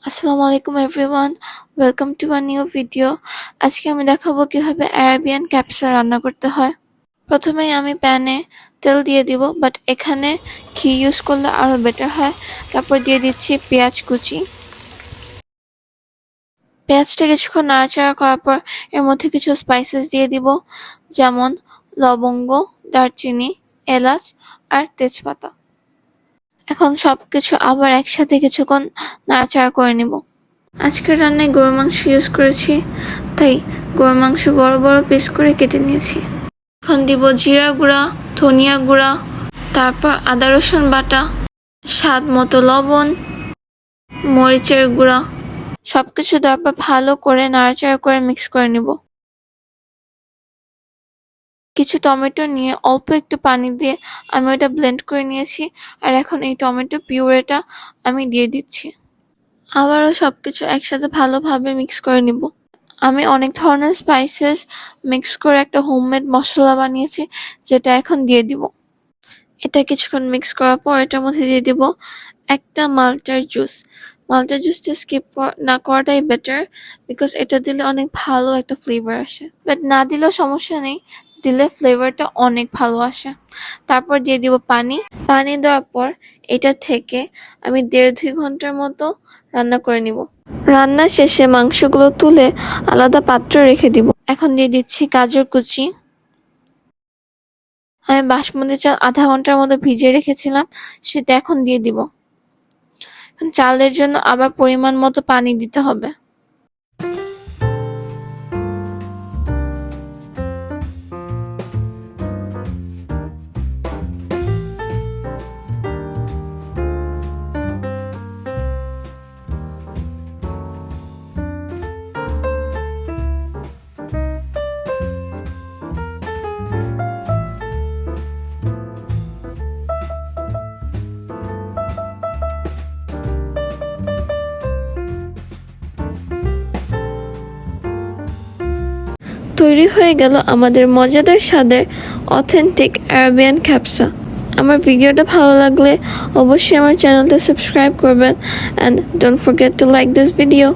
আসসালামু আলাইকুম everyone, welcome to a new video. আজকে আমি দেখাবো কিভাবে অ্যারাবিয়ান ক্যাপসা রান্না করতে হয়। প্রথমেই আমি প্যানে তেল দিয়ে দিব, বাট এখানে ঘি ইউজ করলে আরও বেটার হয়। তারপর দিয়ে দিচ্ছি পেঁয়াজ কুচি। পেঁয়াজটা কিছুক্ষণ নাড়াচাড়া করার পর এর মধ্যে কিছু স্পাইসেস দিয়ে দিব, যেমন লবঙ্গ, দারচিনি, এলাচ আর তেজপাতা। এখন সবকিছু আবার একসাথে কিছুক্ষণ নাড়াচাড়া করে নিব। আজকের রান্নায় গরুর মাংস ইউজ করেছি, তাই গরুর মাংস বড় বড় পিস করে কেটে নিয়েছি। এখন দিব জিরা গুঁড়া, ধনিয়া গুঁড়া, তারপর আদা রসুন বাটা, স্বাদ মতো লবণ, মরিচের গুঁড়া। সবকিছু দেওয়ার পর ভালো করে নাড়াচাড়া করে মিক্স করে নিব। কিছু টমেটো নিয়ে অল্প একটু পানি দিয়ে আমি ওটা ব্লেন্ড করে নিয়েছি, আর এখন এই টমেটো পিউরেটা আমি দিয়ে দিচ্ছি। আবারও সবকিছু একসাথে ভালোভাবে মিক্স করে নিব। আমি অনেক ধরনের স্পাইসেস মিক্স করে একটা হোমমেড মশলা বানিয়েছি, যেটা এখন দিয়ে দিব। এটা কিছুক্ষণ মিক্স করার পর এটার মধ্যে দিয়ে দিব একটা মাল্টার জুস। মাল্টার জুসটা স্কিপ না করাটাই বেটার, বিকজ এটা দিলে অনেক ভালো একটা ফ্লেভার আসে। বাট না দিলেও সমস্যা নেই, দিলে ফ্লেভারটা অনেক ভালো আসে। তারপর দিয়ে দিব পানি। পানি দেওয়ার পর এটা থেকে আমি 1.5-2 ঘন্টার মতো রান্না করে নিব। রান্না শেষে মাংসগুলো তুলে আলাদা পাত্রে রেখে দিব। এখন দিয়ে দিচ্ছি গাজর কুচি। আমি বাসমতি চাল আধা ঘন্টার মতো ভিজিয়ে রেখেছিলাম, সেটা এখন দিয়ে দিব। চালের জন্য আবার পরিমাণ মতো পানি দিতে হবে। তৈরি হয়ে গেল আমাদের মজাদার স্বাদের অথেন্টিক অ্যারাবিয়ান ক্যাপসা। আমার ভিডিওটা ভালো লাগলে অবশ্যই আমার চ্যানেলটা সাবস্ক্রাইব করবেন, and don't forget to like this video.